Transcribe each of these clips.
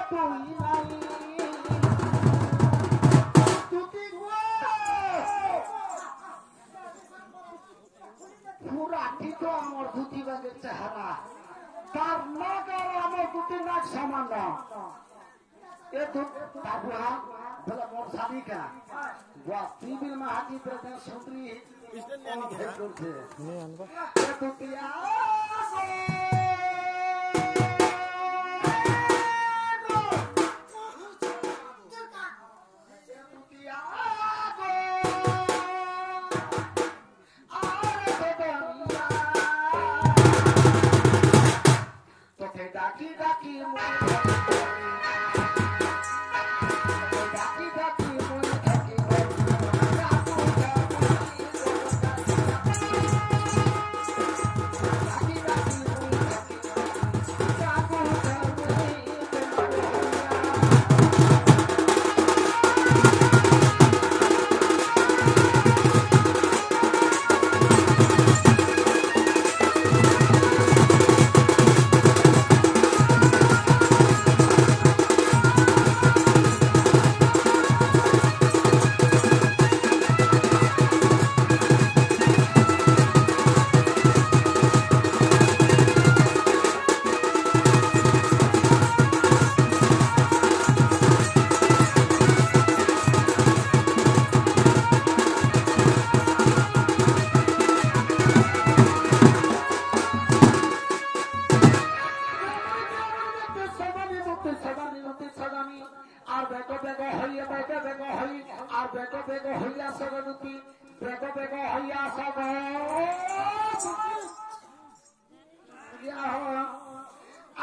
তুই নাই তুই পুরাটি তো আমার দুটি বাগের চেহারা তার নাক আর আমার দুটি নাক সমান না এ তো বাবুহা বলে মোর সাদিকা বাস টিভির মাহাতি প্রেতে সুন্দরী করছে এ দুটি ডাকি ডাকি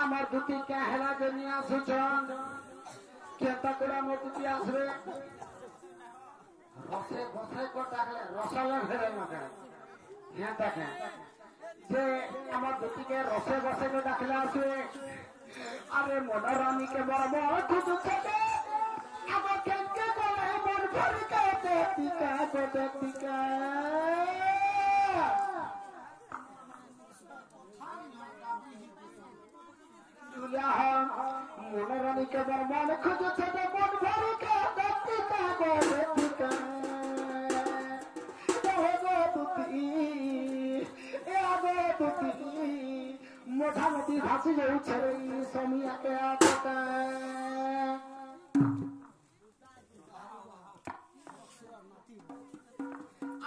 আমার দুটি কাহেলা নিয়ে আসুছন কেতা করে আমার দুটি আসবে রসে বসে ডাকলে রসালে ফেরে না হ্যাঁ দেখেন যে আমার দুটিকে রসে বসে ডাকলে আসবে আরে মনোরানীকে বড় বড় খুঁজছে আমার কেনকে বলে মন ভরে কাটে টিকা গোটে টিকা মনোরানীকে বড় মনে খুঁজছে মন ভরে কাটে টিকা গোটে টিকা মোটামুটি ভাসি যাচ্ছে সমিয়াকে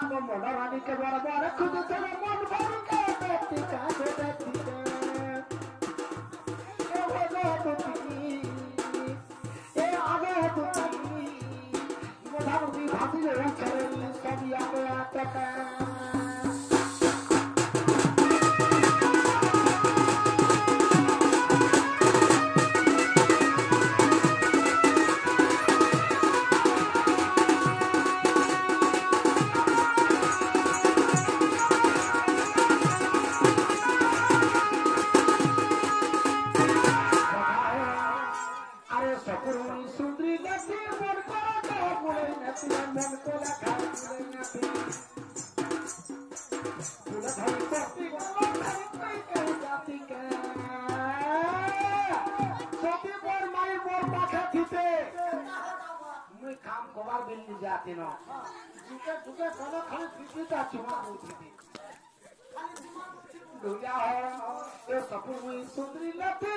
আমার মনোরানীকে বড় বড় খুঁজছে মন ভরে কাটে টিকা গোটে টিকা মোটামুটি ভাসি যাচ্ছে সমিয়াকে सुंदरी लती